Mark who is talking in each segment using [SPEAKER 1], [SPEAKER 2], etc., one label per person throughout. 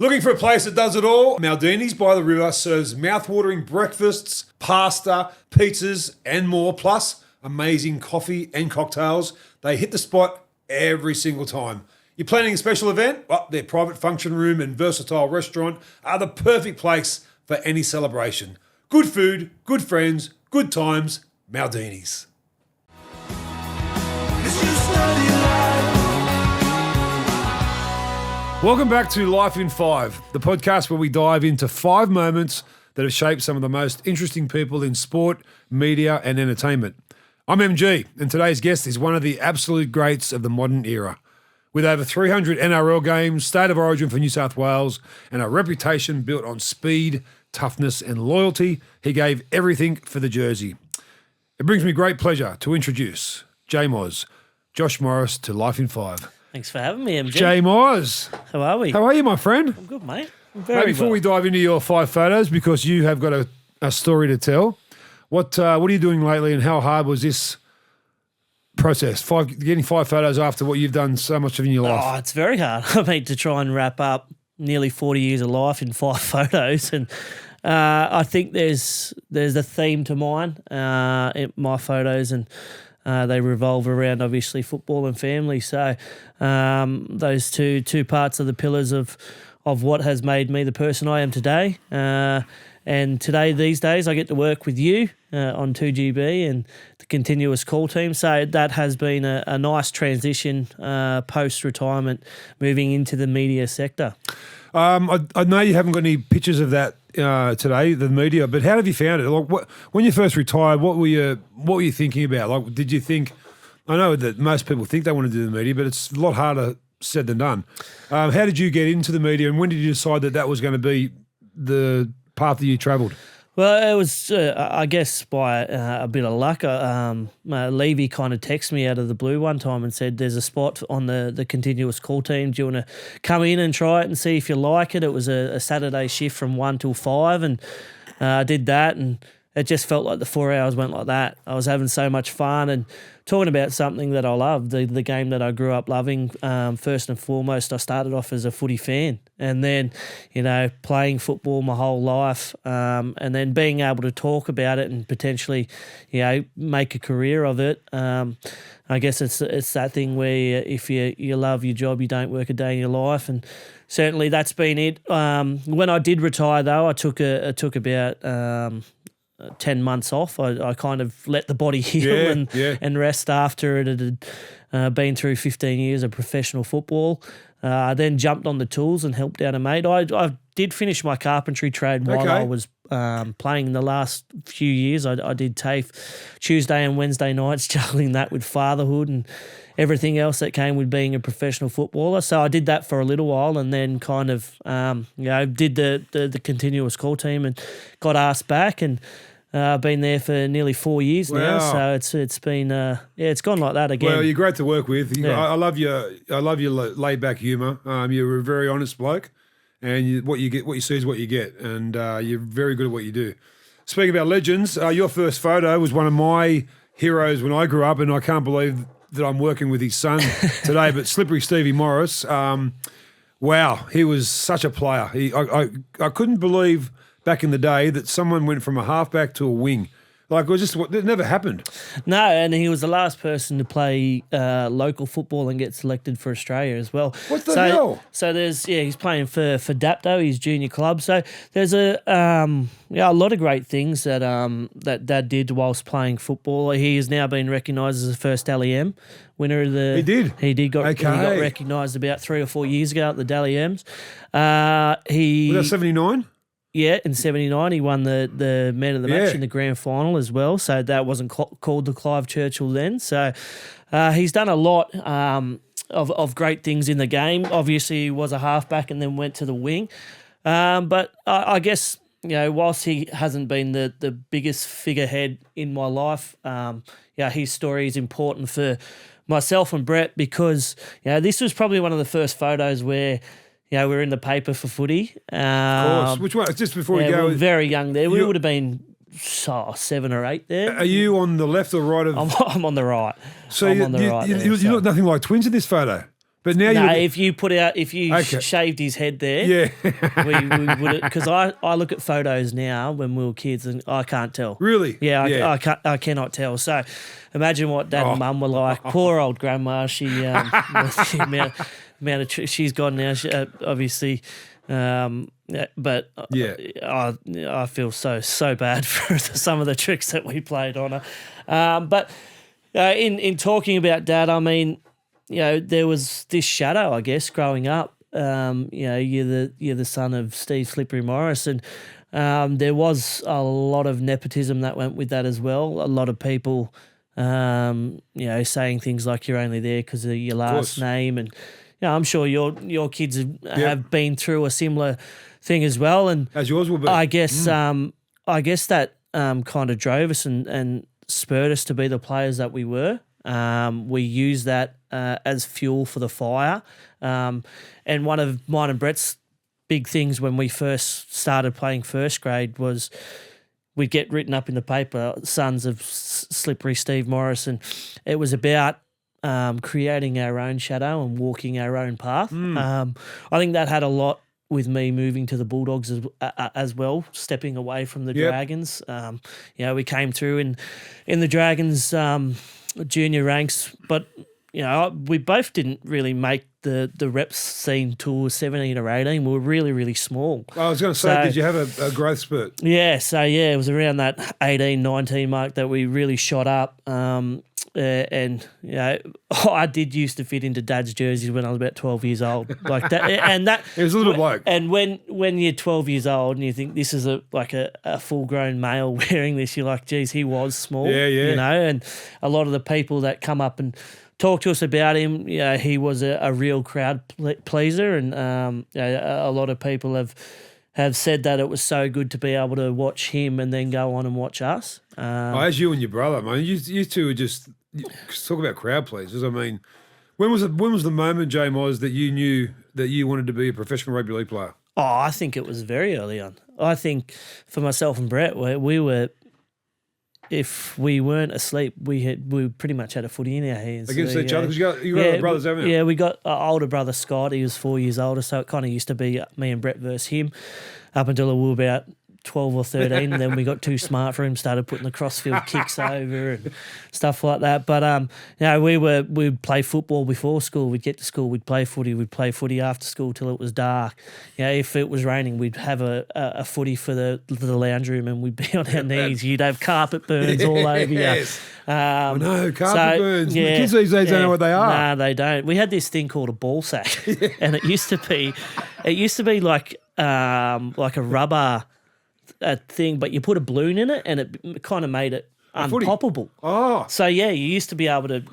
[SPEAKER 1] Looking for a place that does it all? Maldini's by the River serves mouth-watering breakfasts, pasta, pizzas and more, plus amazing coffee and cocktails. They hit the spot every single time. You're planning a special event? Well, their private function room and versatile restaurant are the perfect place for any celebration. Good food, good friends, good times, Maldini's. Welcome back to Life in 5, the podcast where we dive into 5 moments that have shaped some of the most interesting people in sport, media and entertainment. I'm MG, and today's guest is one of the absolute greats of the modern era. With over 300 NRL games, state of origin for New South Wales, and a reputation built on speed, toughness and loyalty, he gave everything for the jersey. It brings me great pleasure to introduce J-Moz, Josh Morris, to Life in 5.
[SPEAKER 2] Thanks for having me, MG.
[SPEAKER 1] J-Moz.
[SPEAKER 2] How are we?
[SPEAKER 1] How are you, my friend?
[SPEAKER 2] I'm good, mate. I'm very
[SPEAKER 1] Before we dive into your 5 photos, because you have got a story to tell, what are you doing lately and how hard was this process? Getting 5 photos after what you've done so much of in your life?
[SPEAKER 2] Oh, it's very hard. I mean, to try and wrap up nearly 40 years of life in 5 photos. And I think there's a theme to mine, in my photos, and they revolve around, obviously, football and family. So those two parts are the pillars of what has made me the person I am today. And these days, I get to work with you on 2GB and the continuous call team. So that has been a nice transition post-retirement, moving into the media sector.
[SPEAKER 1] I know you haven't got any pictures of that today, the media, but how have you found it? Like, when you first retired, what were you thinking about? Like, did you think? I know that most people think they want to do the media, but it's a lot harder said than done. How did you get into the media, and when did you decide that was going to be the path that you travelled?
[SPEAKER 2] Well, it was, I guess, by a bit of luck. Levy kind of texted me out of the blue one time and said, there's a spot on the continuous call team. Do you want to come in and try it and see if you like it? It was a Saturday shift from 1 till 5, and I did that, and it just felt like the 4 hours went like that. I was having so much fun and talking about something that I love, the game that I grew up loving. First and foremost, I started off as a footy fan, and then, playing football my whole life, and then being able to talk about it and potentially, make a career of it. I guess it's that thing where if you love your job, you don't work a day in your life, and certainly that's been it. When I did retire, though, I took about 10 months off. I kind of let the body heal and rest after it had been through 15 years of professional football. I then jumped on the tools and helped out a mate. I did finish my carpentry trade while I was playing the last few years. I did TAFE Tuesday and Wednesday nights, juggling that with fatherhood and everything else that came with being a professional footballer. So I did that for a little while, and then kind of did the continuous call team and got asked back, and I've been there for nearly 4 years now, so it's been it's gone like that again.
[SPEAKER 1] Well, you're great to work with. I love your laid back humour. You're a very honest bloke, and what you see is what you get, and you're very good at what you do. Speaking about legends, your first photo was one of my heroes when I grew up, and I can't believe that I'm working with his son today. But Slippery Stevie Morris, wow, he was such a player. I couldn't believe back in the day that someone went from a halfback to a wing. Like, it never happened.
[SPEAKER 2] No, and he was the last person to play local football and get selected for Australia as well.
[SPEAKER 1] What the hell?
[SPEAKER 2] So he's playing for Dapto, his junior club. So there's a lot of great things that Dad did whilst playing football. He has now been recognised as the first Dally M winner of the.
[SPEAKER 1] He did.
[SPEAKER 2] He got recognised about 3 or 4 years ago at the Dally M's.
[SPEAKER 1] Was that 79?
[SPEAKER 2] Yeah, in 79, he won the man of the match in the grand final as well. So that wasn't called the Clive Churchill then. So he's done a lot of great things in the game. Obviously, he was a halfback and then went to the wing. But I guess, whilst he hasn't been the biggest figurehead in my life, his story is important for myself and Brett, because this was probably one of the first photos where we're in the paper for footy.
[SPEAKER 1] Of course. Which one? Just before we go.
[SPEAKER 2] We were very young there. We would have been 7 or 8 there.
[SPEAKER 1] Are you on the left or right of?
[SPEAKER 2] I'm on the right.
[SPEAKER 1] So
[SPEAKER 2] I'm on the right.
[SPEAKER 1] You look nothing like twins in this photo. But now
[SPEAKER 2] No,
[SPEAKER 1] you
[SPEAKER 2] if you
[SPEAKER 1] Okay.
[SPEAKER 2] shaved his head there,
[SPEAKER 1] yeah.
[SPEAKER 2] we would, because I look at photos now when we were kids and I can't tell.
[SPEAKER 1] Really?
[SPEAKER 2] Yeah, I cannot tell. So imagine what Dad and Mum were like. Poor old grandma. She the amount of she's gone now. She, obviously, but
[SPEAKER 1] Yeah.
[SPEAKER 2] I feel so bad for some of the tricks that we played on her. But in talking about Dad, I mean, there was this shadow, I guess, growing up. You're the son of Steve Slippery Morris, and there was a lot of nepotism that went with that as well. A lot of people, saying things like you're only there because of your last name, and I'm sure your kids have been through a similar thing as well. And
[SPEAKER 1] As yours will be.
[SPEAKER 2] I guess that kind of drove us and spurred us to be the players that we were. We used that as fuel for the fire. And one of mine and Brett's big things when we first started playing first grade was we'd get written up in the paper, sons of Slippery Steve Morris, and it was about creating our own shadow and walking our own path. I think that had a lot with me moving to the Bulldogs as well, stepping away from the Dragons. We came through in the Dragons junior ranks, but we both didn't really make the reps scene till 17 or 18. We were really, really small.
[SPEAKER 1] I was going to say, did you have a growth spurt?
[SPEAKER 2] Yeah, it was around that 18, 19 mark that we really shot up. I did used to fit into Dad's jerseys when I was about 12 years old, like that. And that
[SPEAKER 1] It was a little bloke.
[SPEAKER 2] And when you're 12 years old and you think this is a full grown male wearing this, you're like, geez, he was small.
[SPEAKER 1] Yeah.
[SPEAKER 2] And a lot of the people that come up and talk to us about him, he was a real crowd pleaser, and a lot of people have said that it was so good to be able to watch him and then go on and watch us.
[SPEAKER 1] As you and your brother, man, you two were just talk about crowd pleasers. I mean, when was the moment, J Moz, that you knew that you wanted to be a professional rugby league player?
[SPEAKER 2] Oh, I think it was very early on. I think for myself and Brett, we were. If we weren't asleep, we pretty much had a footy in our hands
[SPEAKER 1] against each other. Because you got other brothers, haven't you?
[SPEAKER 2] Yeah, we got an older brother, Scott. He was 4 years older, so it kind of used to be me and Brett versus him up until we were about 12 or 13. And then we got too smart for him, started putting the crossfield kicks over and stuff like that. But we'd play football before school. We'd get to school, we'd play footy. We'd play footy after school till it was dark. If it was raining, we'd have a footy for the lounge room, and we'd be on our knees. You'd have carpet burns all over you.
[SPEAKER 1] No, carpet burns. The kids these days don't know what they are.
[SPEAKER 2] No, they don't. We had this thing called a ball sack, and it used to be like a rubber thing, but you put a balloon in it, and it kind of made it unpoppable.
[SPEAKER 1] Oh,
[SPEAKER 2] so you used to be able to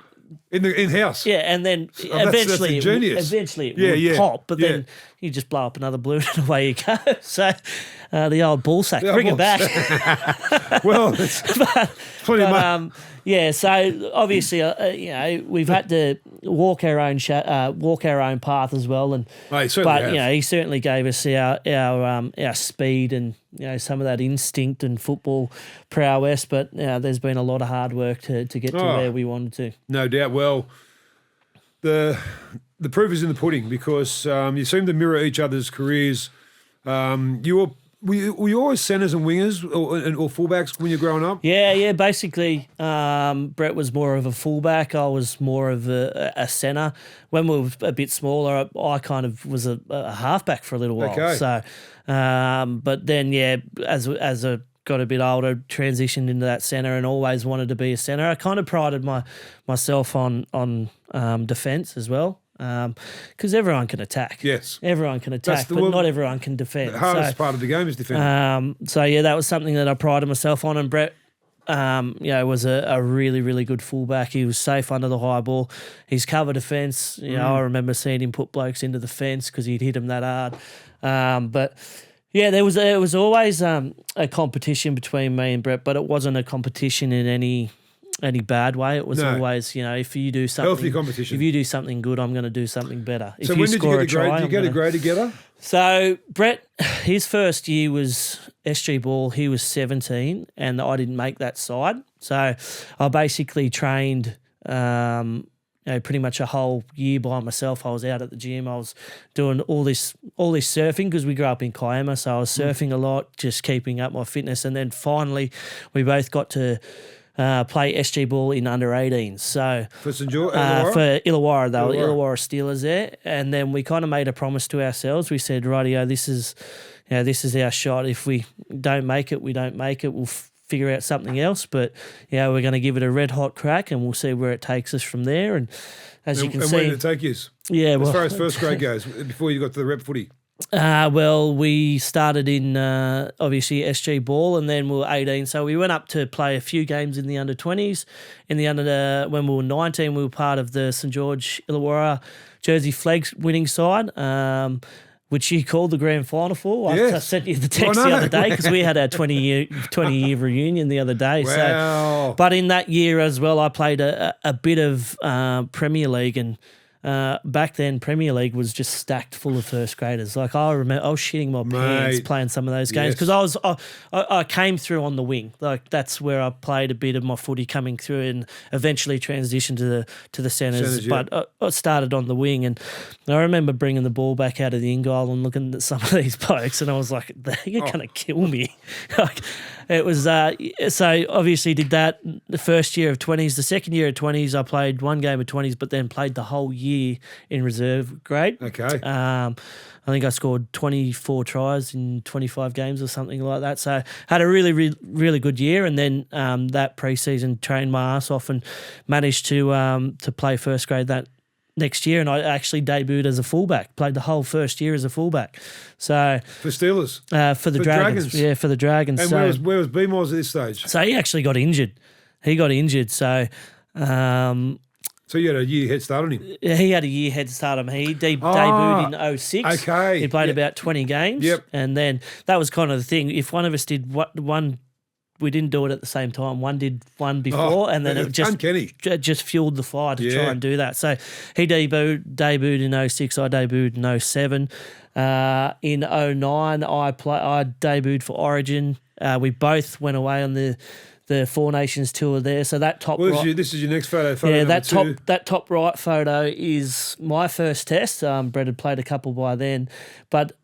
[SPEAKER 1] in house.
[SPEAKER 2] Yeah, and then
[SPEAKER 1] that's ingenious.
[SPEAKER 2] Eventually it would pop, but then you just blow up another balloon and away you go. So the old ball sack, bring it back.
[SPEAKER 1] Well, it's plenty of money.
[SPEAKER 2] So obviously, we've had to walk our own path as well, and he certainly gave us our speed and some of that instinct and football prowess. But there's been a lot of hard work to get to where we wanted to.
[SPEAKER 1] No doubt. Well, the proof is in the pudding, because you seem to mirror each other's careers. Were you always centres and wingers or fullbacks when you were growing up?
[SPEAKER 2] Yeah. Basically, Brett was more of a fullback. I was more of a centre. When we were a bit smaller, I kind of was a halfback for a little while.
[SPEAKER 1] Okay.
[SPEAKER 2] So, but then, as I got a bit older, transitioned into that centre and always wanted to be a centre. I kind of prided myself on defence as well. Because everyone can attack.
[SPEAKER 1] Yes.
[SPEAKER 2] Everyone can attack, but not everyone can defend.
[SPEAKER 1] The hardest part of the game is defending.
[SPEAKER 2] That was something that I prided myself on. And Brett, was a really, really good fullback. He was safe under the high ball. He's cover defence. I remember seeing him put blokes into the fence because he'd hit them that hard. There was always a competition between me and Brett, but it wasn't a competition in any bad way. It was always, if you do something
[SPEAKER 1] healthy competition.
[SPEAKER 2] If you do something good, I'm going to do something better.
[SPEAKER 1] So when did you get a grade? Did you get a grade together?
[SPEAKER 2] So Brett, his first year was SG ball. He was 17, and I didn't make that side. So I basically trained. pretty much a whole year by myself. I was out at the gym. I was doing all this surfing because we grew up in Kiama, so I was surfing a lot, just keeping up my fitness. And then finally, we both got to play SG ball in under 18s. So
[SPEAKER 1] For St. George,
[SPEAKER 2] for Illawarra, they were Illawarra Steelers there. And then we kind of made a promise to ourselves. We said, rightio, this is our shot. If we don't make it, we don't make it. We'll figure out something else. But, we're going to give it a red hot crack and we'll see where it takes us from there. And as you can see.
[SPEAKER 1] And where did it take you?
[SPEAKER 2] Yeah,
[SPEAKER 1] as far as first grade goes, before you got to the rep footy.
[SPEAKER 2] Well, we started in obviously SG ball, and then we were 18. So we went up to play a few games in the under 20s. When we were 19, we were part of the St. George Illawarra Jersey Flags winning side, which you called the grand final for.
[SPEAKER 1] Yes.
[SPEAKER 2] I sent you the text the other day because we had our 20-year reunion the other day.
[SPEAKER 1] Wow.
[SPEAKER 2] So, but in that year as well, I played a bit of Premier League, and back then, Premier League was just stacked full of first graders. Like I remember, I was shitting my pants playing some of those games because I came through on the wing. Like that's where I played a bit of my footy coming through, and eventually transitioned to the centres. But I started on the wing, and I remember bringing the ball back out of the in goal and looking at some of these blokes, and I was like, "You're gonna kill me." Like, it was so obviously did that the first year of 20s. The second year of 20s, I played one game of 20s, but then played the whole year in reserve grade.
[SPEAKER 1] Okay.
[SPEAKER 2] I think I scored 24 tries in 25 games or something like that. So had a really, really, really good year, and then that pre-season trained my ass off and managed to play first grade that next year, and I actually debuted as a fullback. Played the whole first year as a fullback. So
[SPEAKER 1] for Steelers,
[SPEAKER 2] for the Dragons, yeah, for the Dragons.
[SPEAKER 1] And where was B-Moz at this stage?
[SPEAKER 2] So he actually got injured. So
[SPEAKER 1] you had a year head start on him.
[SPEAKER 2] He had a year head start on him. He debuted in 06.
[SPEAKER 1] Okay,
[SPEAKER 2] he played about 20 games.
[SPEAKER 1] Yep,
[SPEAKER 2] and then that was kind of the thing. If one of us did one. We didn't do it at the same time. One did one before, and then it just fueled the fire to try and do that. So he debuted in 06. I debuted in 07. In 09, I debuted for Origin. We both went away on the Four Nations tour there. So that top right,
[SPEAKER 1] this is your next photo.
[SPEAKER 2] That top right photo is my first test. Brett had played a couple by then, but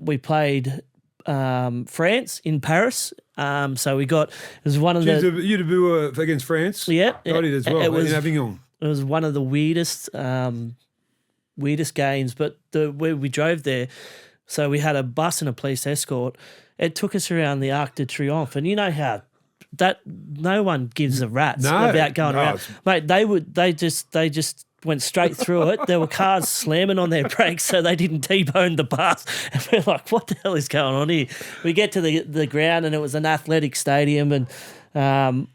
[SPEAKER 2] we played France in Paris. So we got, it was one of the...
[SPEAKER 1] You debut against France?
[SPEAKER 2] Yeah.
[SPEAKER 1] I did as well, in Avignon.
[SPEAKER 2] It was one of the weirdest games, but where we drove there, so we had a bus and a police escort. It took us around the Arc de Triomphe, and you know how that no one gives a rat's about going around. Mate, they just went straight through it. There were cars slamming on their brakes so they didn't T-bone the bus. And we're like, what the hell is going on here? We get to the ground, and it was an athletic stadium, and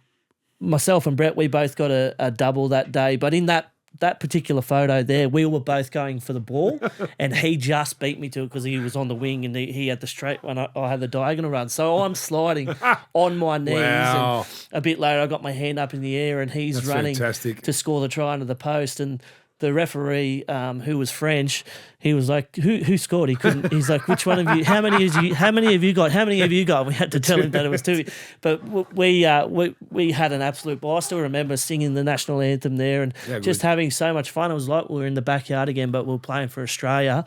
[SPEAKER 2] myself and Brett, we both got a double that day. But in that particular photo there, we were both going for the ball, and he just beat me to it because he was on the wing and he had the straight one. I had the diagonal run. So I'm sliding on my knees.
[SPEAKER 1] Wow.
[SPEAKER 2] And a bit later, I got my hand up in the air, and he's running to score the try into the post. And the referee, who was French, he was like, "Who scored?" He couldn't. He's like, "Which one of you? How many have you got? How many have you got?" We had to tell him that it was two. But we had an absolute ball. I still remember singing the national anthem there and just having so much fun. It was like we were in the backyard again, but we were playing for Australia,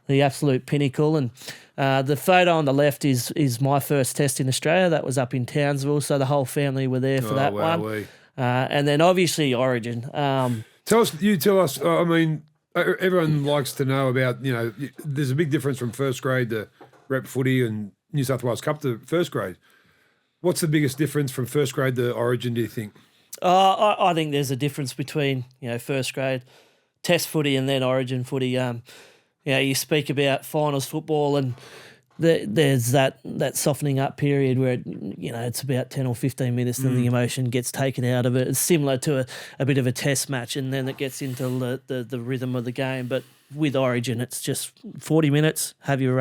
[SPEAKER 2] the absolute pinnacle. And the photo on the left is my first test in Australia. That was up in Townsville, so the whole family were there for that one. And then obviously Origin.
[SPEAKER 1] Tell us. I mean, everyone likes to know about. There's a big difference from first grade to rep footy and New South Wales Cup to first grade. What's the biggest difference from first grade to Origin, do you think?
[SPEAKER 2] I think there's a difference between first grade Test footy and then Origin footy. You speak about finals football, and there's that softening up period where it's about 10 or 15 minutes, and the emotion gets taken out of it. It's similar to a bit of a test match, and then it gets into the rhythm of the game. But with Origin, it's just 40 minutes, have your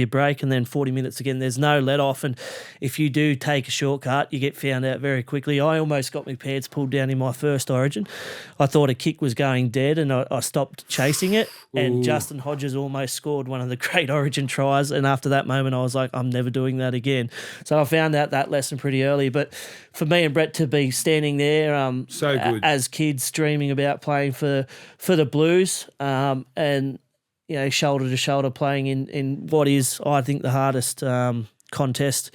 [SPEAKER 2] break, and then 40 minutes again. There's no let off, and if you do take a shortcut, you get found out very quickly. I almost got my pants pulled down in my first Origin. I thought a kick was going dead, and I stopped chasing it, and Justin Hodges almost scored one of the great Origin tries, and after that moment, I was like, I'm never doing that again. So I found out that lesson pretty early, but for me and Brett to be standing there
[SPEAKER 1] so good.
[SPEAKER 2] As kids dreaming about playing for the Blues, and shoulder to shoulder playing in what is, I think, the hardest contest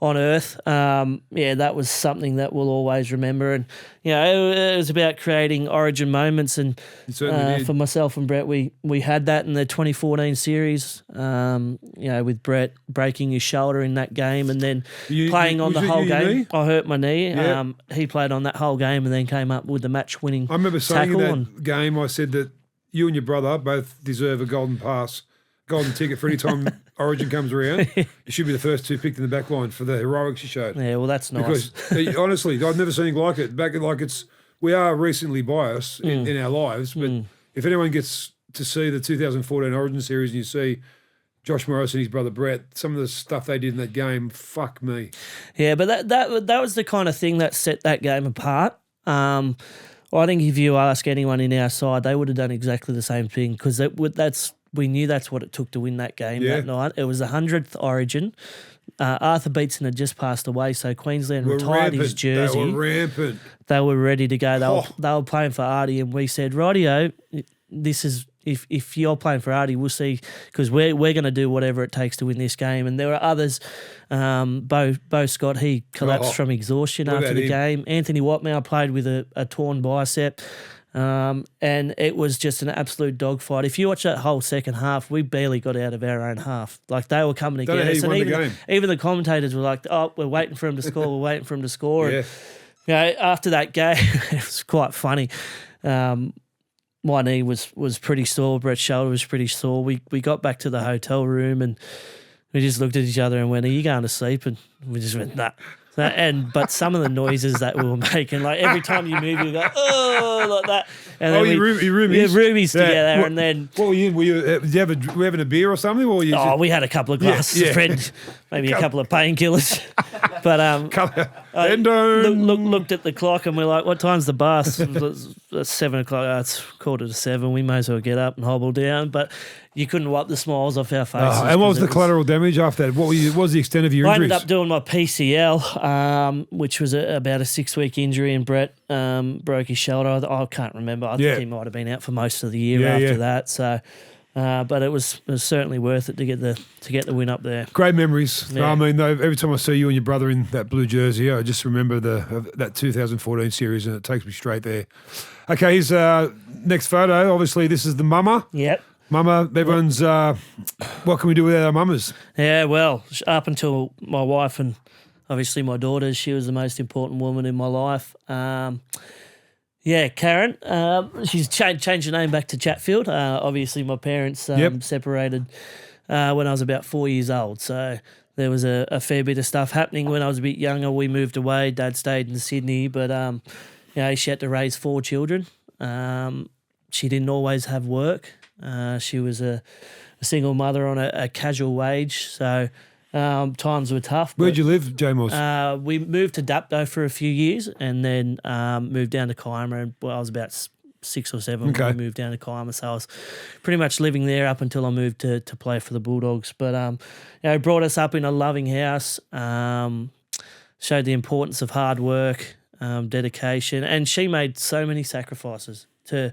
[SPEAKER 2] on earth. That was something that we'll always remember. And it was about creating Origin moments. And for myself and Brett, we had that in the 2014 series. With Brett breaking his shoulder in that game, and then playing on the whole game. I hurt my knee. Yeah. He played on that whole game, and then came up with the match-winning tackle.
[SPEAKER 1] I remember saying in that game, I said that you and your brother both deserve a golden ticket for any time Origin comes around. You should be the first two picked in the back line for the heroics you showed.
[SPEAKER 2] Yeah, well, that's nice.
[SPEAKER 1] Because honestly, I've never seen anything like it. We are recently biased in our lives, but if anyone gets to see the 2014 Origin series and you see Josh Morris and his brother Brett, some of the stuff they did in that game, fuck me.
[SPEAKER 2] Yeah, but that was the kind of thing that set that game apart. I think if you ask anyone in our side, they would have done exactly the same thing, because we knew that's what it took to win that game that night. It was the 100th Origin. Arthur Beetson had just passed away, so Queensland retired his jersey.
[SPEAKER 1] They were rampant.
[SPEAKER 2] They were ready to go. They were playing for Artie, and we said, rightio, this is if you're playing for Artie, we'll see, because we're going to do whatever it takes to win this game. And there were others. Bo Scott, he collapsed from exhaustion after the game. Anthony Watmow played with a torn bicep. And it was just an absolute dogfight. If you watch that whole second half, we barely got out of our own half. Like, they were coming to get us. And even the commentators were like, oh, we're waiting for him to score, we're waiting for him to score.
[SPEAKER 1] Yeah.
[SPEAKER 2] And, after that game, it was quite funny. My knee was pretty sore. Brett's shoulder was pretty sore. We got back to the hotel room and we just looked at each other and went, are you going to sleep? And we just went, nah. But some of the noises that we were making, like every time you move, you go, oh, like that. And then roomies together. And then
[SPEAKER 1] what were you? Did you having a beer or something? Or were you
[SPEAKER 2] we had a couple of glasses of Fred, maybe a couple of painkillers. But I looked at the clock and we're like, what time's the bus? It's 7 o'clock. It's 7:15. We may as well get up and hobble down. But you couldn't wipe the smiles off our faces.
[SPEAKER 1] And what was the collateral damage after that? What was the extent of your injuries?
[SPEAKER 2] I ended up doing my PCL, which was about a 6-week injury, and Brett broke his shoulder. I can't remember. I think he might have been out for most of the year after that. So, but it was certainly worth it to get the win up there.
[SPEAKER 1] Great memories. Yeah. I mean, every time I see you and your brother in that blue jersey, I just remember that 2014 series, and it takes me straight there. Okay, here's next photo. Obviously, this is the mama.
[SPEAKER 2] Yep.
[SPEAKER 1] Mama, everyone's, what can we do without our mamas?
[SPEAKER 2] Yeah, well, up until my wife and obviously my daughters, she was the most important woman in my life. Karen, she's changed her name back to Chatfield. Obviously, my parents separated when I was about 4 years old. So there was a fair bit of stuff happening when I was a bit younger. We moved away. Dad stayed in Sydney, but she had to raise 4 children. She didn't always have work. She was a single mother on a casual wage, so times were tough.
[SPEAKER 1] Where'd you live, Jamos?
[SPEAKER 2] We moved to Dapto for a few years and then moved down to Kiama. And I was about 6 or 7 when we moved down to Kiama, so I was pretty much living there up until I moved to play for the Bulldogs. But it brought us up in a loving house, showed the importance of hard work, dedication, and she made so many sacrifices to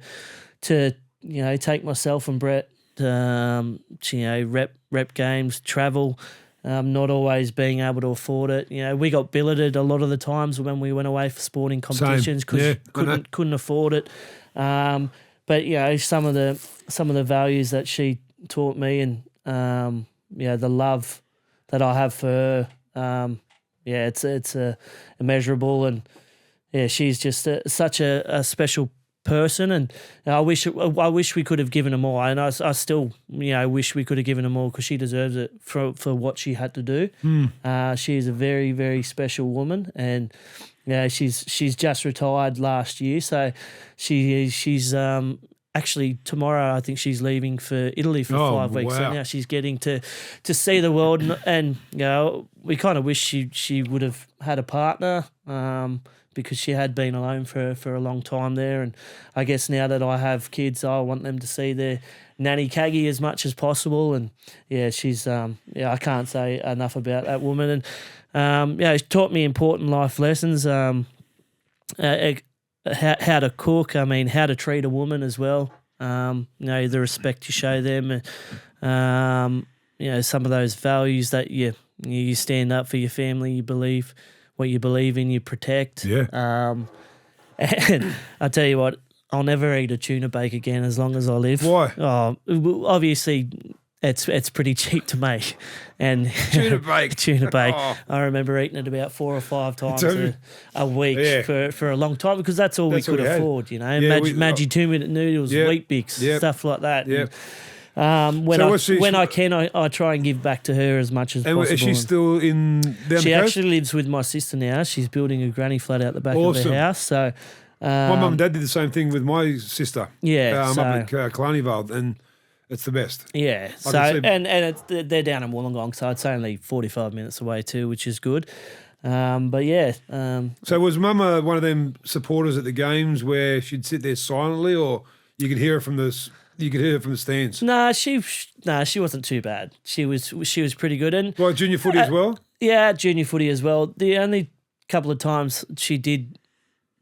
[SPEAKER 2] take myself and Brett, rep games, travel, not always being able to afford it. We got billeted a lot of the times when we went away for sporting competitions because couldn't afford it. But some of the values that she taught me, and the love that I have for her, it's immeasurable, and she's just such a special person, and I wish we could have given her more, and I still wish we could have given her more, because she deserves it for what she had to do. She is a very, very special woman, and she's just retired last year, so she's actually tomorrow I think she's leaving for Italy for 5 weeks.
[SPEAKER 1] Wow.
[SPEAKER 2] So now she's getting to see the world, and we kind of wish she would have had a partner. Because she had been alone for a long time there. And I guess now that I have kids, I want them to see their nanny Caggie as much as possible. And, she's I can't say enough about that woman. And, she taught me important life lessons, how to cook, how to treat a woman as well, the respect you show them, some of those values that you stand up for your family, you believe what you believe in, you protect.
[SPEAKER 1] Yeah.
[SPEAKER 2] And I tell you what, I'll never eat a tuna bake again as long as I live.
[SPEAKER 1] Why?
[SPEAKER 2] Oh, obviously, it's pretty cheap to make. And
[SPEAKER 1] Tuna bake.
[SPEAKER 2] Tuna bake.
[SPEAKER 1] Oh.
[SPEAKER 2] I remember eating it about 4 or 5 times a week for a long time because that's all we could afford, Maggi 2-minute noodles, Wheat Bix, stuff like that.
[SPEAKER 1] Yeah.
[SPEAKER 2] When I can, I try and give back to her as much as possible.
[SPEAKER 1] And is she still down the coast?
[SPEAKER 2] She actually lives with my sister now. She's building a granny flat out the back of her house. So
[SPEAKER 1] my mum and dad did the same thing with my sister.
[SPEAKER 2] Yeah,
[SPEAKER 1] up at Clarnyvale, and it's the best.
[SPEAKER 2] Yeah. So and they're down in Wollongong, so it's only 45 minutes away too, which is good.
[SPEAKER 1] So was Mum one of them supporters at the games where she'd sit there silently, or you could hear her from the stands?
[SPEAKER 2] Nah, she wasn't too bad. She was pretty good. And
[SPEAKER 1] junior footy as well?
[SPEAKER 2] Yeah, junior footy as well. The only couple of times she did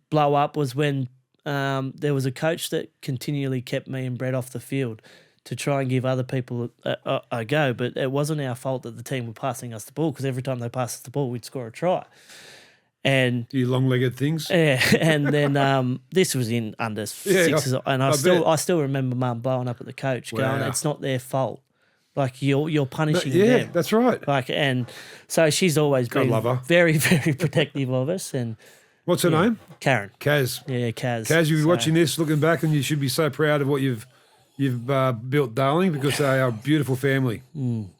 [SPEAKER 2] blow up was when there was a coach that continually kept me and Brett off the field to try and give other people a go. But it wasn't our fault that the team were passing us the ball, because every time they passed us the ball, we'd score a try. And
[SPEAKER 1] you long-legged things.
[SPEAKER 2] Yeah, and then this was in under sixes, and I still remember Mum blowing up at the coach, going, "It's not their fault. Like you're punishing them."
[SPEAKER 1] Yeah, that's right.
[SPEAKER 2] And so she's always been very, very protective of us. And
[SPEAKER 1] what's her name?
[SPEAKER 2] Karen.
[SPEAKER 1] Kaz.
[SPEAKER 2] Yeah, Kaz.
[SPEAKER 1] Kaz, you'll be watching this, looking back, and you should be so proud of what you've built, darling, because they are a beautiful family.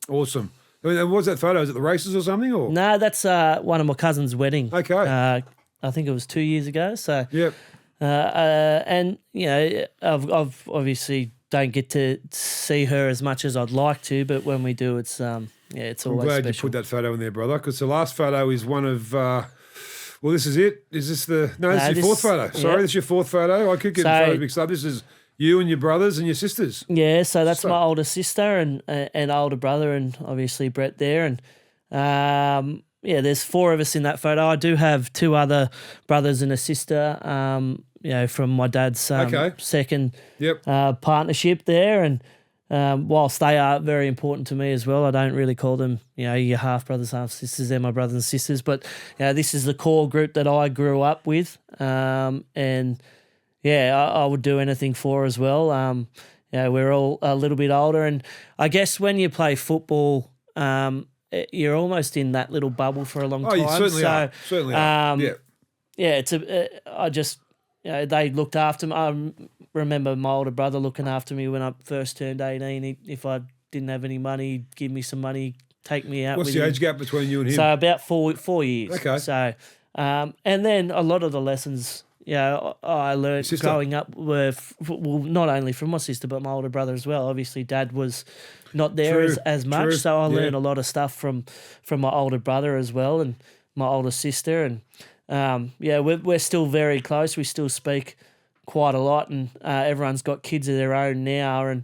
[SPEAKER 1] Awesome. What was that photo? Is it the races or something? Or
[SPEAKER 2] no, that's one of my cousin's wedding.
[SPEAKER 1] Okay.
[SPEAKER 2] I think it was 2 years ago. So
[SPEAKER 1] yep.
[SPEAKER 2] And I've obviously don't get to see her as much as I'd like to, but when we do, it's always special.
[SPEAKER 1] I'm glad you put that photo in there, brother, because the last photo is one of. This is it. Is this this is your fourth photo? Sorry, this is your fourth photo. I could get the photos mixed up. This is you and your brothers and your sisters.
[SPEAKER 2] Yeah, so that's my older sister and older brother, and obviously Brett there. And there's 4 of us in that photo. I do have 2 other brothers and a sister, from my dad's second partnership there. And whilst they are very important to me as well, I don't really call them, your half brothers, half sisters. They're my brothers and sisters. But this is the core group that I grew up with, I would do anything for as well. We're all a little bit older, and I guess when you play football, you're almost in that little bubble for a long time.
[SPEAKER 1] You certainly are. Certainly are.
[SPEAKER 2] They looked after me. I remember my older brother looking after me when I first turned 18. If I didn't have any money, he'd give me some money, take me out.
[SPEAKER 1] What's the age gap between you and him?
[SPEAKER 2] So about 4 years.
[SPEAKER 1] Okay.
[SPEAKER 2] So, and then a lot of the lessons I learned growing up were not only from my sister but my older brother as well. Obviously, Dad was not there as much, so I learned a lot of stuff from my older brother as well, and my older sister. And we're still very close. We still speak quite a lot, and everyone's got kids of their own now. And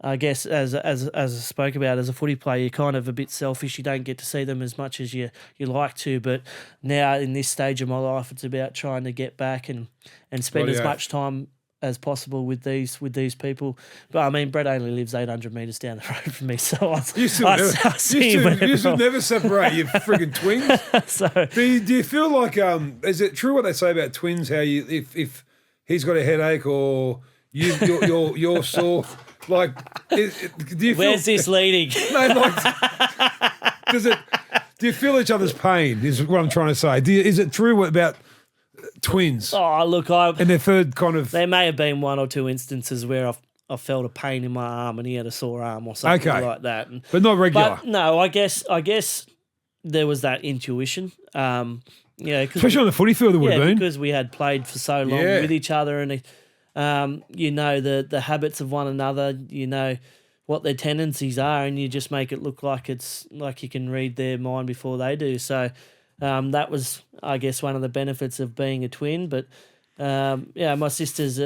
[SPEAKER 2] I guess as I spoke about, as a footy player, you're kind of a bit selfish. You don't get to see them as much as you like to. But now in this stage of my life, it's about trying to get back and spend as much time as possible with these people. But I mean, Brett only lives 800 metres down the road from me, so I see him
[SPEAKER 1] you should never separate, you frigging twins.
[SPEAKER 2] So
[SPEAKER 1] do you feel like is it true what they say about twins? How you if he's got a headache or you're sore. Like, do you feel...
[SPEAKER 2] Where's this leading?
[SPEAKER 1] No, do you feel each other's pain, is what I'm trying to say. Is it true about twins?
[SPEAKER 2] Oh, look,
[SPEAKER 1] and their third kind of...
[SPEAKER 2] There may have been 1 or 2 instances where I felt a pain in my arm and he had a sore arm or something like that.
[SPEAKER 1] But not regular?
[SPEAKER 2] But no, I guess there was that intuition.
[SPEAKER 1] Especially on the footy field it would have been.
[SPEAKER 2] Because we had played for so long with each other, and you know the habits of one another, you know what their tendencies are, and you just make it look like it's like you can read their mind before they do. So that was, I guess, one of the benefits of being a twin. But my sister's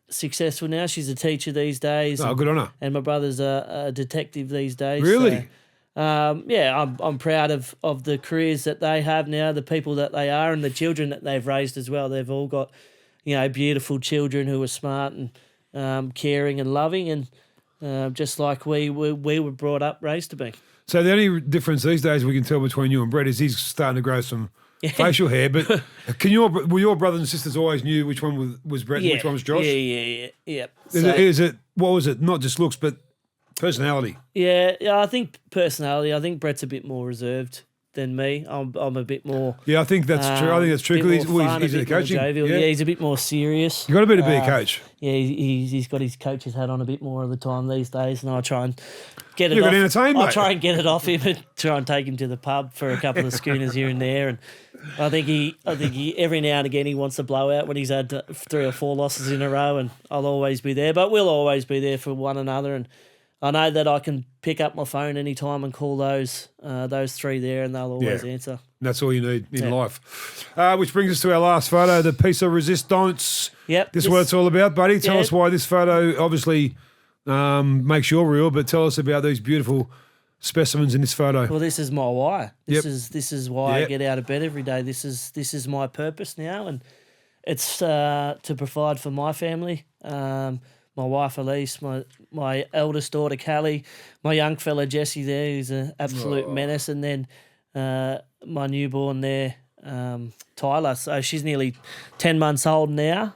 [SPEAKER 2] successful now. She's a teacher these days.
[SPEAKER 1] Oh, good on her.
[SPEAKER 2] And my brother's a detective these days.
[SPEAKER 1] Really?
[SPEAKER 2] So, I'm proud of the careers that they have now, the people that they are, and the children that they've raised as well. They've all got, beautiful children who are smart and caring and loving, and just like we were brought up, raised to be.
[SPEAKER 1] So the only difference these days we can tell between you and Brett is he's starting to grow some facial hair. But were your brothers and sisters always knew which one was Brett and which one was Josh?
[SPEAKER 2] Yeah.
[SPEAKER 1] Is it what was it? Not just looks, but personality.
[SPEAKER 2] Yeah, I think personality. I think Brett's a bit more reserved than me. I'm a bit more.
[SPEAKER 1] Yeah, I think that's true. I think that's true. He's a coaching.
[SPEAKER 2] Yeah, he's a bit more serious.
[SPEAKER 1] You got to be a coach.
[SPEAKER 2] Yeah, he's got his coach's hat on a bit more of the time these days, and I try and get it.
[SPEAKER 1] You're gonna entertain, mate.
[SPEAKER 2] I try and get it off him and try and take him to the pub for a couple of schooners here and there. And I think he every now and again he wants to blow out when he's had 3 or 4 losses in a row, and I'll always be there. But we'll always be there for one another, and I know that I can pick up my phone anytime and call those 3 there, and they'll always answer.
[SPEAKER 1] That's all you need in life. Which brings us to our last photo, the piece of resistance.
[SPEAKER 2] Yep.
[SPEAKER 1] This is what it's all about, buddy. Tell us why this photo obviously makes you real, but tell us about these beautiful specimens in this photo.
[SPEAKER 2] Well, this is my why. This is why I get out of bed every day. This is my purpose now, and it's to provide for my family. My wife Elise, my eldest daughter Callie, my young fella Jesse there, who's an absolute menace, and then my newborn there, Tyler. So she's nearly 10 months old now.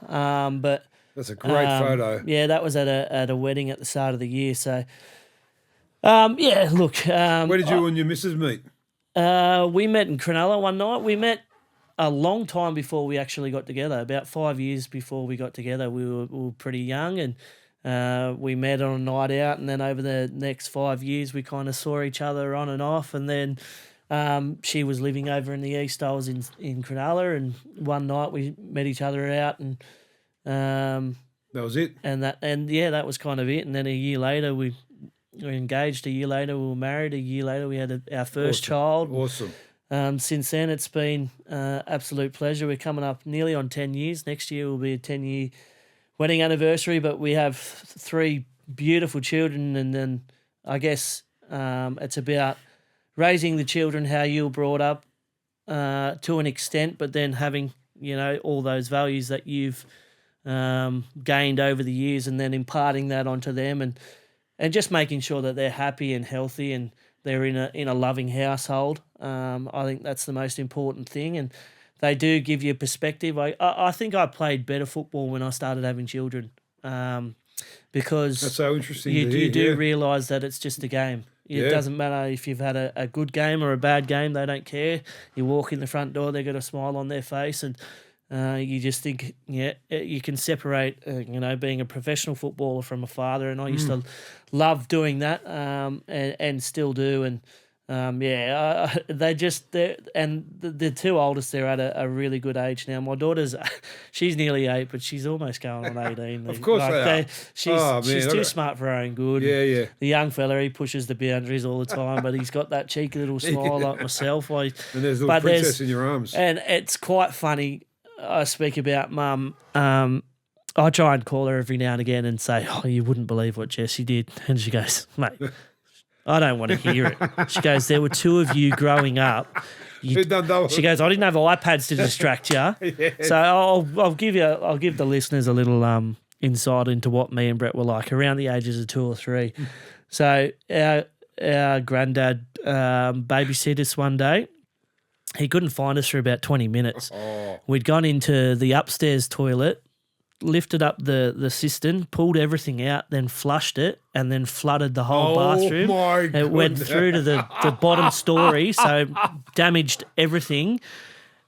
[SPEAKER 2] But
[SPEAKER 1] that's a great photo.
[SPEAKER 2] Yeah, that was at a wedding at the start of the year. So look.
[SPEAKER 1] Where did you and your missus meet?
[SPEAKER 2] We met in Cronulla one night. We met a long time before we actually got together, about 5 years before we got together. We were pretty young, and we met on a night out, and then over the next 5 years we kind of saw each other on and off, and then she was living over in the east, I was in Cronulla, and one night we met each other out, and
[SPEAKER 1] that was it.
[SPEAKER 2] That was kind of it. And then a year later we were engaged, a year later we were married, a year later we had our first child.
[SPEAKER 1] Awesome.
[SPEAKER 2] Since then, it's been absolute pleasure. We're coming up nearly on 10 years. Next year will be a 10-year wedding anniversary, but we have 3 beautiful children, and then I guess it's about raising the children how you were brought up to an extent, but then having, all those values that you've gained over the years, and then imparting that onto them, and just making sure that they're happy and healthy, and they're in a loving household. I think that's the most important thing, and they do give you perspective. I think I played better football when I started having children, because
[SPEAKER 1] that's so interesting.
[SPEAKER 2] You do realise that it's just a game. It doesn't matter if you've had a good game or a bad game. They don't care. You walk in the front door, they've got a smile on their face, and you just think, you can separate, being a professional footballer from a father. And I used to love doing that, and still do. And the 2 oldest, they're at a really good age now. My daughter's, she's nearly 8, but she's almost going on 18.
[SPEAKER 1] Of course they are.
[SPEAKER 2] She's too smart for her own good.
[SPEAKER 1] Yeah.
[SPEAKER 2] The young fella, he pushes the boundaries all the time, but he's got that cheeky little smile like myself.
[SPEAKER 1] And there's a little princess in your arms.
[SPEAKER 2] And it's quite funny. I speak about Mum. I try and call her every now and again and say, "Oh, you wouldn't believe what Jessie did," and she goes, "Mate, I don't want to hear it." She goes, "There were 2 of you growing up." She goes, "I didn't have iPads to distract you." So I'll give the listeners a little insight into what me and Brett were like around the ages of 2 or 3. So our granddad babysit us one day. He couldn't find us for about 20 minutes. We'd gone into the upstairs toilet, lifted up the cistern, pulled everything out, then flushed it, and then flooded the whole bathroom. It went through to the bottom story, so damaged everything.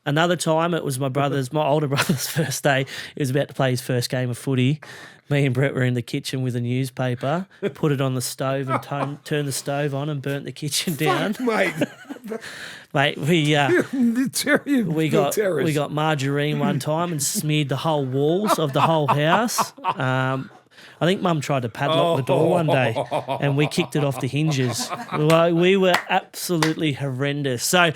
[SPEAKER 2] Another time, it was my older brother's first day. He was about to play his first game of footy. Me and Brett were in the kitchen with a newspaper, put it on the stove and turned the stove on and burnt the kitchen down.
[SPEAKER 1] Fuck, mate.
[SPEAKER 2] Mate, we got margarine one time and smeared the whole walls of the whole house. I think Mum tried to padlock the door one day, and we kicked it off the hinges. We were absolutely horrendous. So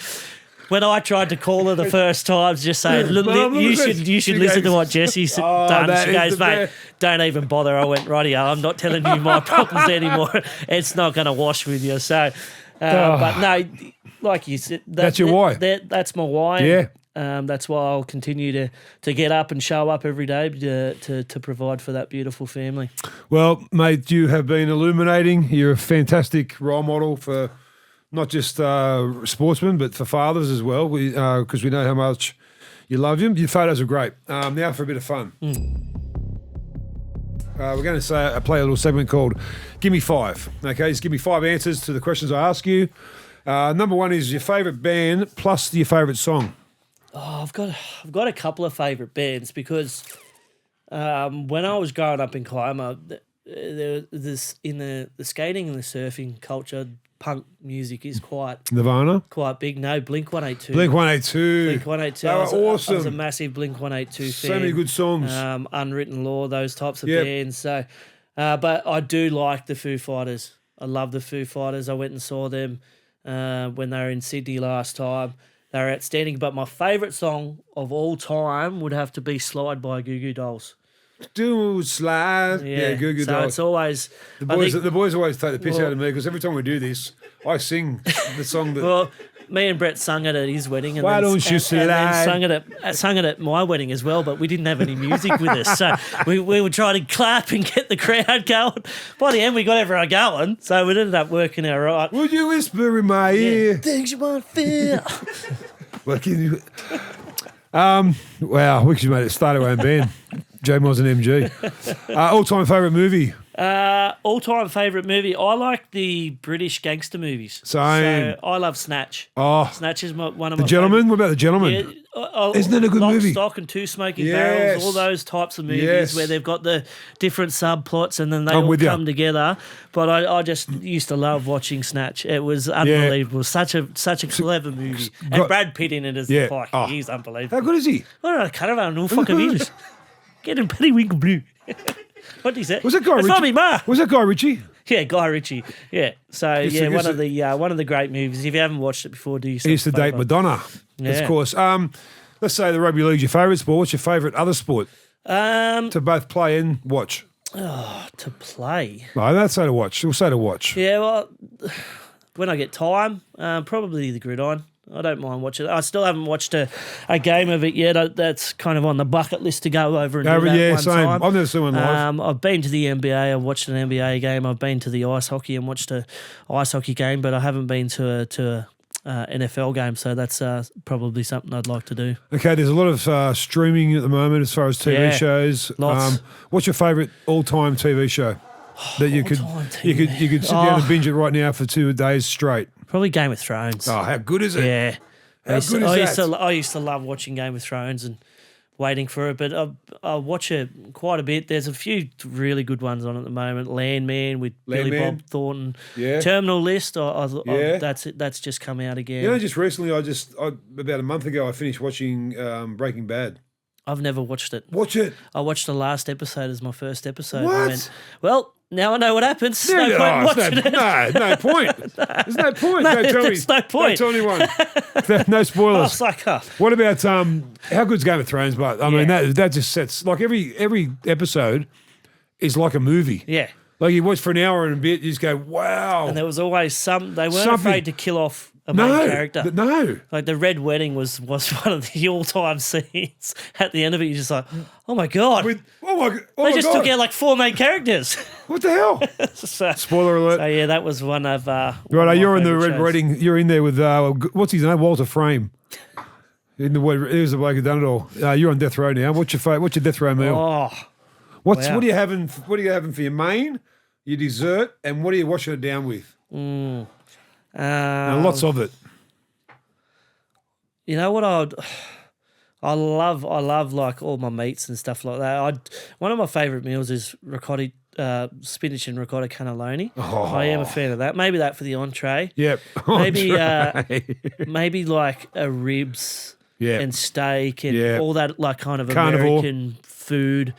[SPEAKER 2] when I tried to call her the first time, just saying, "Look, you should listen to what Jesse's done." She goes, "Mate, don't even bother." I went, "Rightio, I'm not telling you my problems anymore. It's not going to wash with you." So, but no, like you said,
[SPEAKER 1] that's your why.
[SPEAKER 2] That's my why.
[SPEAKER 1] Yeah.
[SPEAKER 2] That's why I'll continue to get up and show up every day to provide for that beautiful family.
[SPEAKER 1] Well, mate, you have been illuminating. You're a fantastic role model for not just sportsmen, but for fathers as well, because we know how much you love him. Your photos are great. Now for a bit of fun. We're going to play a little segment called Give Me Five. Okay, just give me 5 answers to the questions I ask you. Number 1 is your favourite band plus your favourite song.
[SPEAKER 2] Oh, I've got a couple of favourite bands because when I was growing up in Kiama, there's in the skating and the surfing culture, punk music is quite big. No, Blink 182.
[SPEAKER 1] Blink 182.
[SPEAKER 2] Blink 182.
[SPEAKER 1] They were awesome.
[SPEAKER 2] I was a massive Blink 182 fan.
[SPEAKER 1] So many good songs.
[SPEAKER 2] Unwritten Law, those types of bands. So, but I do like the Foo Fighters. I love the Foo Fighters. I went and saw them when they were in Sydney last time. They were outstanding. But my favourite song of all time would have to be Slide by Goo Goo Dolls.
[SPEAKER 1] Do slide. Yeah, Goo Goo Dolls.
[SPEAKER 2] So it's always...
[SPEAKER 1] The boys always take the piss out of me because every time we do this, I sing the song that...
[SPEAKER 2] Well, me and Brett sung it at his wedding. And
[SPEAKER 1] Why don't you slide?
[SPEAKER 2] And then sung it at my wedding as well, but we didn't have any music with us. So we were trying to clap and get the crowd going. By the end, we got everyone going, so it ended up working out right.
[SPEAKER 1] Would you whisper in my ear?
[SPEAKER 2] Things you want to feel.
[SPEAKER 1] Well, wow, we should make it start our own band. J Moz and MG. All-time favourite movie?
[SPEAKER 2] All-time favourite movie? I like the British gangster movies.
[SPEAKER 1] Same.
[SPEAKER 2] So I love Snatch.
[SPEAKER 1] Oh,
[SPEAKER 2] Snatch is one of my
[SPEAKER 1] The Gentleman?
[SPEAKER 2] favourite.
[SPEAKER 1] What about The Gentleman?
[SPEAKER 2] Yeah,
[SPEAKER 1] isn't that a good movie?
[SPEAKER 2] Lock, Stock and Two Smoking Barrels, all those types of movies where they've got the different subplots and then they all come together. But I just used to love watching Snatch. It was unbelievable. Such a clever movie. And Brad Pitt in it is he's unbelievable.
[SPEAKER 1] How good is he?
[SPEAKER 2] I don't know, caravan, no fucking meters. Get him Pennywinkle Blue. What did he say?
[SPEAKER 1] Was that Guy Ritchie? Was that Guy Ritchie?
[SPEAKER 2] Yeah, Guy Ritchie. Yeah. So one of the great movies. If you haven't watched it before, do yourself.
[SPEAKER 1] He used to date Madonna.
[SPEAKER 2] Yeah.
[SPEAKER 1] Of course. Let's say the rugby league's your favourite sport. What's your favourite other sport?
[SPEAKER 2] To
[SPEAKER 1] both play and watch.
[SPEAKER 2] Oh, to play.
[SPEAKER 1] No, don't say to watch. We'll say to watch.
[SPEAKER 2] Yeah, well, when I get time, probably the gridiron. I don't mind watching it. I still haven't watched a game of it yet. That's kind of on the bucket list to go over and do that one
[SPEAKER 1] same.
[SPEAKER 2] time.
[SPEAKER 1] I've never seen one live.
[SPEAKER 2] I've been to the NBA. I've watched an NBA game. I've been to the ice hockey and watched a ice hockey game, but I haven't been to a NFL game. So that's probably something I'd like to do.
[SPEAKER 1] Okay, there's a lot of streaming at the moment as far as TV shows.
[SPEAKER 2] Lots.
[SPEAKER 1] What's your favourite all-time TV show that you could sit down and binge it right now for 2 days straight?
[SPEAKER 2] Probably Game of Thrones.
[SPEAKER 1] Oh, how good is it?
[SPEAKER 2] Yeah.
[SPEAKER 1] How good is that?
[SPEAKER 2] I used to love watching Game of Thrones and waiting for it, but I watch it quite a bit. There's a few really good ones on at the moment. Landman with Billy Bob Thornton.
[SPEAKER 1] Yeah.
[SPEAKER 2] Terminal List. That's just come out again.
[SPEAKER 1] You know, just recently, about a month ago, I finished watching Breaking Bad.
[SPEAKER 2] I've never watched it.
[SPEAKER 1] Watch it.
[SPEAKER 2] I watched the last episode as my first episode.
[SPEAKER 1] What?
[SPEAKER 2] I went, well, now I know what happens. No point watching it.
[SPEAKER 1] No point. There's no point.
[SPEAKER 2] There's no point.
[SPEAKER 1] Don't tell anyone. No spoilers.
[SPEAKER 2] Psycho.
[SPEAKER 1] What about how good's Game of Thrones? But I mean that just sets like every episode is like a movie.
[SPEAKER 2] Yeah.
[SPEAKER 1] Like you watch for an hour and a bit, you just go, wow.
[SPEAKER 2] And there was always they weren't afraid to kill off a main character.
[SPEAKER 1] No.
[SPEAKER 2] Like the Red Wedding was one of the all-time scenes. At the end of it, you're just like, oh my God. They just took out like 4 main characters.
[SPEAKER 1] What the hell? Spoiler alert.
[SPEAKER 2] So yeah, that was one of
[SPEAKER 1] right, you're in the Red Wedding. You're in there with, what's his name? Walter Frame. He was the bloke who done it all. You're on death row now. What's your death row meal?
[SPEAKER 2] Oh.
[SPEAKER 1] What are you having for your main, your dessert, and what are you washing it down with? Lots of it.
[SPEAKER 2] You know what I love like all my meats and stuff like that. One of my favourite meals is ricotta spinach and ricotta cannelloni.
[SPEAKER 1] Oh.
[SPEAKER 2] I am a fan of that. Maybe that for the entree.
[SPEAKER 1] Yep.
[SPEAKER 2] Maybe like a ribs
[SPEAKER 1] Yep.
[SPEAKER 2] and steak and
[SPEAKER 1] Yep.
[SPEAKER 2] all that like kind of
[SPEAKER 1] Carnivore.
[SPEAKER 2] American food,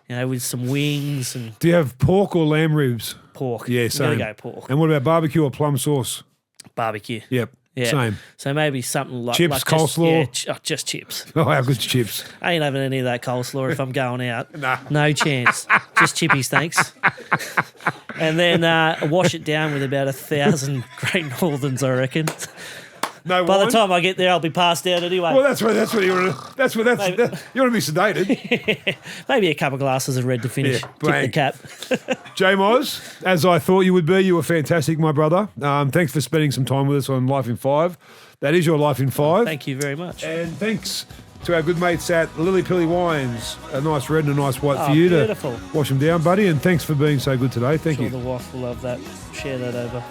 [SPEAKER 2] with some wings and
[SPEAKER 1] Do you have pork or lamb ribs?
[SPEAKER 2] pork.
[SPEAKER 1] Yeah, same.
[SPEAKER 2] Gotta go pork.
[SPEAKER 1] And what about barbecue or plum sauce?
[SPEAKER 2] Barbecue.
[SPEAKER 1] Yep.
[SPEAKER 2] Yeah.
[SPEAKER 1] Same.
[SPEAKER 2] So maybe something like
[SPEAKER 1] Chips,
[SPEAKER 2] like
[SPEAKER 1] coleslaw?
[SPEAKER 2] just chips.
[SPEAKER 1] Oh, how good's chips?
[SPEAKER 2] I ain't having any of that coleslaw if I'm going out.
[SPEAKER 1] Nah.
[SPEAKER 2] No chance. Just chippies, thanks. And then wash it down with about 1,000 Great Northerns, I reckon.
[SPEAKER 1] No
[SPEAKER 2] By
[SPEAKER 1] wine?
[SPEAKER 2] the time I get there, I'll be passed out anyway.
[SPEAKER 1] Well, that's what you want to. You want to be sedated.
[SPEAKER 2] Maybe a couple of glasses of red to finish.
[SPEAKER 1] Yeah,
[SPEAKER 2] Tip the
[SPEAKER 1] bang.
[SPEAKER 2] cap.
[SPEAKER 1] Jay Moz, as I thought you would be, you were fantastic, my brother. Thanks for spending some time with us on Life in 5. That is your Life in 5.
[SPEAKER 2] Thank you very much.
[SPEAKER 1] And thanks to our good mates at Lily Pilly Wines. A nice red and a nice white
[SPEAKER 2] Oh,
[SPEAKER 1] for you
[SPEAKER 2] beautiful.
[SPEAKER 1] to wash them down, buddy. And thanks for being so good today. Thank
[SPEAKER 2] Sure,
[SPEAKER 1] you.
[SPEAKER 2] the wife will love that. Share that over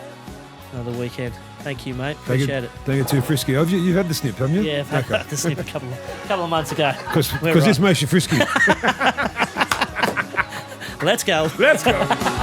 [SPEAKER 2] another weekend. Thank you, mate.
[SPEAKER 1] Don't
[SPEAKER 2] Appreciate it.
[SPEAKER 1] Don't get too frisky. You've had the snip, haven't you?
[SPEAKER 2] Yeah, I've had the snip a couple of months ago.
[SPEAKER 1] Because
[SPEAKER 2] We're
[SPEAKER 1] this
[SPEAKER 2] right.
[SPEAKER 1] makes you frisky.
[SPEAKER 2] Let's go.
[SPEAKER 1] Let's go.